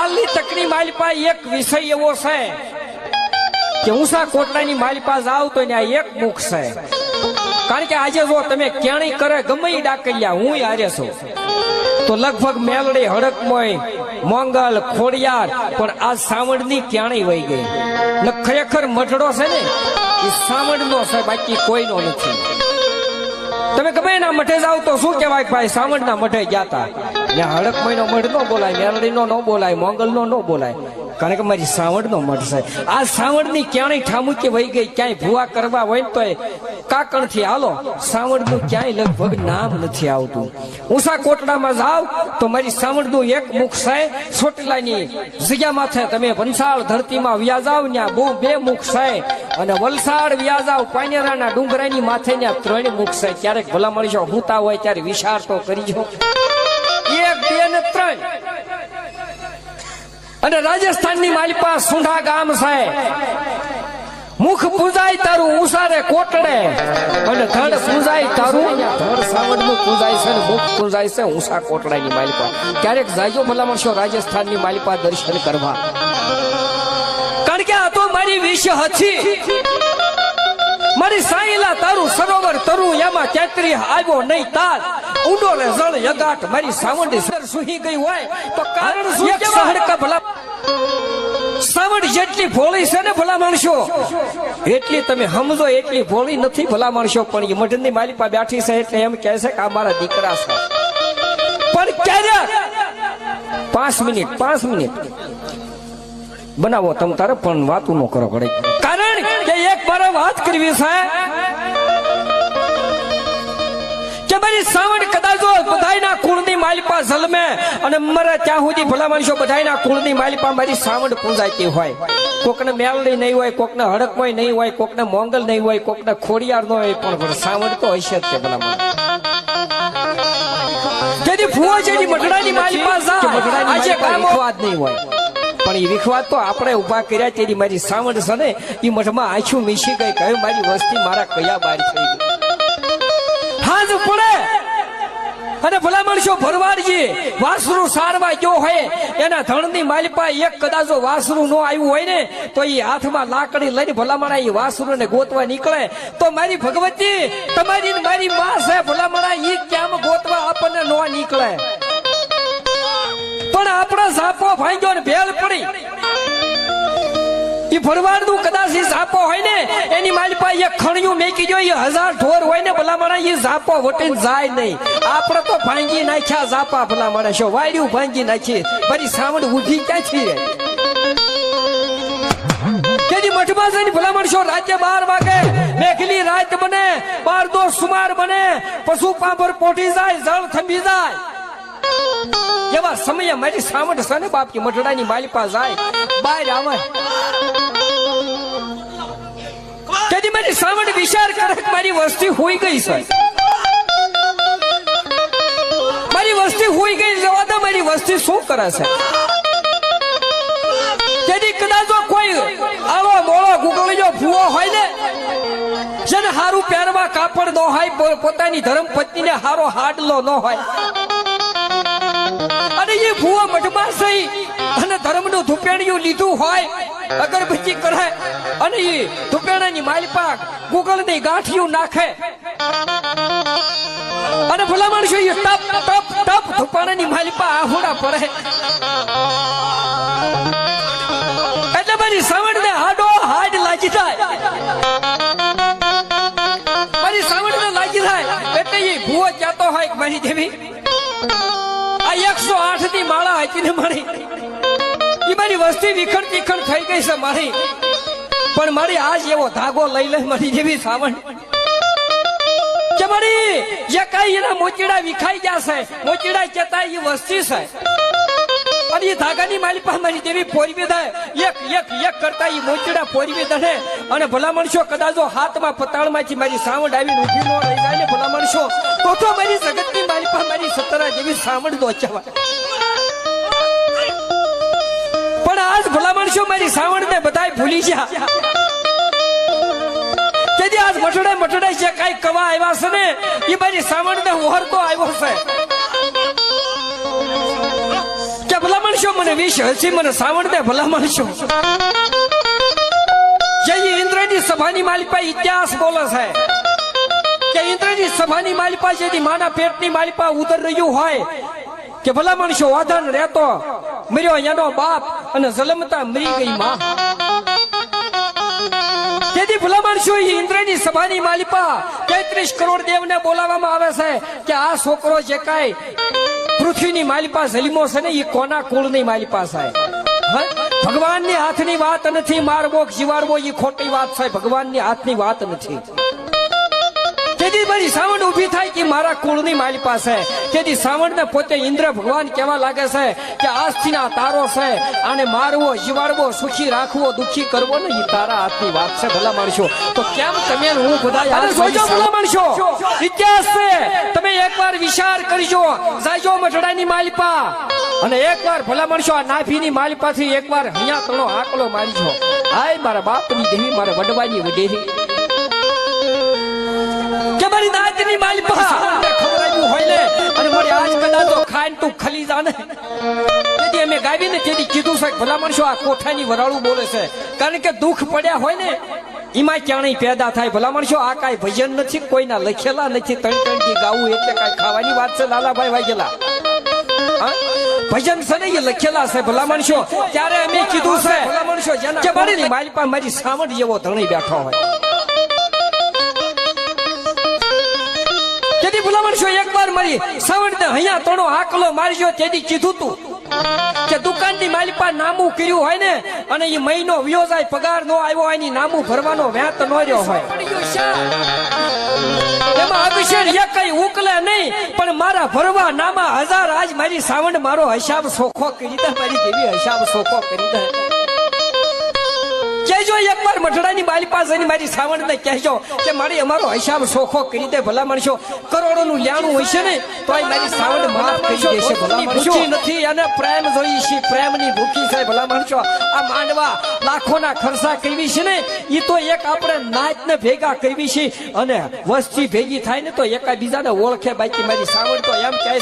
હાલની તકની માલિપા એક વિષય એવો છે કે ઊંસા કોટડાની માલિપા જાવ તો ત્યાં એક મુખ છે. કારણ કે આજે જો તમે ક્યાંય કરે ગમે ડાકરિયા હું હારે છું તો લગભગ મેલડી હડકમોય મોંગલ ખોડિયાર પણ આ સાવણની ક્યાંય વહી ગઈ. ખરેખર મઢડો છે ને એ સાવણનો છે, બાકી કોઈનો નથી. તમે ગમે એના મઠે જાવ તો શું કહેવાય ભાઈ સાવણના મઠે ગયા હતા. ત્યાં હડકમોય નો મઠ ન બોલાય, મેલડીનો ન બોલાય, મોંગલનો ન બોલાય, કારણ કે મારી સાવણનો મઠ છે. આ સાવણની ક્યાંય ઠામુકી વહી ગઈ. ક્યાંય ભૂવા કરવા હોય ને તો કાકણ થી હાલો, સાવણનું ક્યાંય લગભગ નામ નથી આવતું. ઊંસા કોટડામાં જાવ તો મારી સાવણનું એક મુખ છે. ચોટીલાની જગ્યા માથે તમે વંસાળ ધરતીમાં વ્યા જાવ ત્યાં બહુ બે મુખ છે, અને વલસાડ વ્યા જાવ પાનેરાના ડુંગરાની માથે ત્યાં ત્રણ મુખ છે. ક્યારેક ભલા મળીશો હુતા હોય ત્યારે વિચાર તો કરીજો. એક બે ને ત્રણ. અને રાજસ્થાનની માલિપા સુંઢા ગામ છે. મુખ પૂજાય તારું ઊંસારે કોટડે, અને ધડ પૂજાય તારું ધડ સાવણનું પૂજાય છે, મુખ પૂજાય છે ઊંસા કોટડાની માલિપા. ક્યારેક જાજો ભલા મળશો રાજસ્થાનની માલિપા દર્શન કરવા. કારણ કે આ તો મારી વિષ હતી. મારી સાઈલા તારું સરોવર તરું એમાં કેતરી આવ્યો નહીં તાર, ઊંડો રે જળ યગાટ મારી સાવંડી સર સુહી ગઈ હોય તો કારણ શું કે સહડકા ભલા સાવણ જેટલી ભોળી છે ને ભલા માણસો એટલી તમે સમજો એટલી ભોળી નથી ભલા માણસો. પણ એ મઢની માલિપા બેઠી છે એટલે એમ કહે છે કે આ મારા દીકરા છે. પણ ક્યારે 5 મિનિટ બનાવો તમ તારે પણ વાતું ન કરો પડે. કારણ કે એક મારે વાત કરવી છે કે મારી સાવણ કદાચ બધાયના કુળની માલિપા જલમે અને મરે ત્યાં સુધી ભલા માણસો બધાયના કુળની માલિપા મારી સાવણ પૂજાતી હોય. કોકને મેલડી નહીં હોય, કોકને હડકમોય નહીં હોય, કોકને મોંગલ નહીં હોય, કોકને ખોડિયાર ન હોય, પણ સાવણ તો હશે જ તે ભલા માણસ. જેની ફુવા જેની મઢડાની માલિપા આજે વિખવાદ નહીં હોય, પણ એ વિખવાદ તો આપણે ઉભા કર્યા. તેની મારી સાવણ છે ને એ મઠમાં આંખું મીસી ગઈ. કહ્યું મારી વસ્તી મારા કયા બાર થઈ ગઈ. હાજ પડે અને ભલા માણસો ભરવાડજી વાસરું સારવા ગયો હોય એના ધણની માલિપા એક કદાચ વાસરું નો આવ્યું હોય ને તો એ હાથમાં લાકડી લઈને ભલા માણા એ વાસરું ને ગોતવા નીકળે. તો મારી ભગવતી તમારી મારી માં છે ભલા માણા એ કેમ ગોતવા આપણને નો નીકળે. પણ આપણા સાપો ભાંગ્યો ને ભેળ પડી. એ ભરવાડનું કદાચ એ સાપો હોય ને એની માલિપા એક ખણિયું મેકી જો 1000 ઢોર હોય ને ભલા માણા એ સાપો વટીને જાય નહીં. આપણે તો ભાંગી નાખ્યા સાપા ભલા માણા છો વાડ્યું ભાંગી નાખી. મારી સાવણ ઉભી ક્યાંથી રે? કેજી મઠમાં જઈને ભલા માણસો રાતે 12 વાગે મેઘલી રાત બને, 12 સુમાર બને, પશુ પાંભર પોઠી જાય, જળ થંભી જાય. એવા સમયે મારી સાવણ છે ને બાપ કે મઠડાની માલિપા જાય બહાર આવે. તેથી મારી સાવણ વિચાર કરે કે મારી વસ્તી હોઈ ગઈ છે, મારી વસ્તી હોઈ ગઈ જવા દો. મારી વસ્તી શું કરે છે? તેથી કદાચ કોઈ આવો મોળો ગુગળીયો ભૂવો હોય ને જેને હારું પહેરવા કાપડ ન હોય, પોતાની ધર્મ પત્નીને હારો હાડલો ન હોય, અને એ ભૂવા મઠમાં સહી અને ધર્મનું ધુપેણિયું લીધું હોય, અગરબત્તી કરે અને એ ધુપેણાની માલિપા ગુગળની ગાંઠિયું નાખે અને ભલા માણસો એ ટપ ટપ ટપ ધુપાણાની માલિપા આહુડા પડે એટલે મારી સાવણને હાડો હાડ લાગી જાય. મારી સાવણને લાગી જાય એટલે એ ભૂવો કહેતો હોય કે મારી દેવી આ 108 ની માળા હતી ને મારી એ મારી વસ્તી વિખંડ તીખંડ થઈ ગઈ છે મારી, પણ મારી આજ એવો ધાગો લઈ લે મારી જેવી સાવણ કે મારી જે કઈ એના મોચીડા વિખાઈ ગયા છે, મોચીડા કેતા એ વસ્તી છે અને એ ધાગાની માલિપા મારી જેવી પોરવી દે એક કરતા એ મોચીડા પોરવી દે અને ભલા માણસો કદાચ હાથમાં પતાળમાંથી મારી સાવણ આવીને ઊભી ન રહી જાય ને ભલા માણસો તો મારી જગતની માલિપા મારી સતરા જેવી સાવણ નો ચવાય. પણ આજ ભલા માણસો મારી સાવણ ને બધા ભૂલી ગયા. તેથી આજ મટડે જે કઈ કવા આવ્યા છે ને એ મારી સાવણ ને ઓહરતો આવ્યો છે કે ભલા માણસો મને વિષ હસી મને સાવણ દે ભલા માણસો જે ઇન્દ્રની સભાની માલિપા ઇતિહાસ બોલે છે કે ઇન્દ્રની સભાની માલિપા જેથી માના પેટની માલિપા ઉતર રહ્યું હોય કે ભલા માણસો વાધન રહેતો મર્યો એનો બાપ અને જલમતા મરી ગઈ માં તેથી ભલા માણસો ઇન્દ્રની સભાની માલિપા 33 કરોડ દેવને બોલાવવામાં આવે છે કે આ છોકરો જે કાંઈ પૃથ્વીની માલિપા જલિમો છે ને એ કોના કુળની માલિપા છે ભગવાનની હાથની વાત નથી મારવો જીવાડવો એ ખોટી વાત છે ભગવાનની હાથની વાત નથી તેથી મારી સાવણ ઊભી થાય કે મારા કુળની મારી પાસે તેથી સાવણને પોતે ઇન્દ્ર ભગવાન કેવા લાગે છે કે આજથીના તારો છે આને મારવો જીવાડવો સુખી રાખવો દુખી કરવો ને એ તારા હાથની વાત છે ભલા માણસો તો કેમ તમે હું બધા જોજો ભલા માણસો ઇતિહાસ છે તમે એકવાર વિચાર કરજો જાજો મઠડાની માલિપા અને એકવાર ભલા માણસો આ નાભીની માલિપાથી એકવાર અહીંયા તણો આકલો મારીજો હાય મારા બાપની દેવી મારા વડવાની વડેરી કે મારી નાતની માલિપા ખવડાવ્યું હોય ને અને મારી આજ કદાચ તો ખાઈને તું ખલી જા ને તેથી અમે ગાવીને તેથી કીધું છે ભલા માણસો આ કોઠાની વરાળું બોલે છે કારણ કે દુઃખ પડ્યા હોય ને એમાં ક્યાંય પેદા થાય ભલા માણસો આ કાંઈ ભજન નથી કોઈના લખેલા નથી ત્રણ થી ગાવું એટલે કાંઈ ખાવાની વાત છે લાલાભાઈ વાઘેલા ભજન છે ને એ લખેલા છે ભલા માણસો ત્યારે અમે કીધું છે ભલા માણસો કે મારી માલિપા મારી સાવણ જેવો ધણી બેઠો હોય તેથી ભલા માણસો એકવાર મારી સાવણને અહીંયા તણો આકલો મારજો તેથી કીધું તું કે દુકાનની માલિપા નામું કર્યું હોય ને અને એ મહિનો વ્યો જાય પગાર નો આવ્યો હોય ની નામું ભરવાનો વ્યાત નો રહ્યો હોય એમાં અભિષેક એ કઈ ઉકલે નહીં પણ મારા ભરવા નામા 1000 આજ મારી સાવણ મારો હિસાબ સોખો કરી દે મારી દેવી હિસાબ સોખો કરી દે કહેજો એકવાર મઠડાની માલિપા જઈને મારી સાવણને કહેજો કે મારી અમારો હિસાબ સોખો કરી દે ભલા માણસો કરોડોનું લેણું હોય છે ને તો આ મારી સાવણ માફ કરી દેશે ભલા માણસો નથી અને પ્રેમ જોઈ છે પ્રેમની ભૂખી છે ભલા માણસો આ માંડવા લાખોના ખર્ચા કરવી છે ને એ તો એક આપણે નાચને ભેગા કરવી છે અને વસ્તી ભેગી થાય ને તો એકા બીજાને ઓળખે બાકી મારી સાવણ તો એમ કહે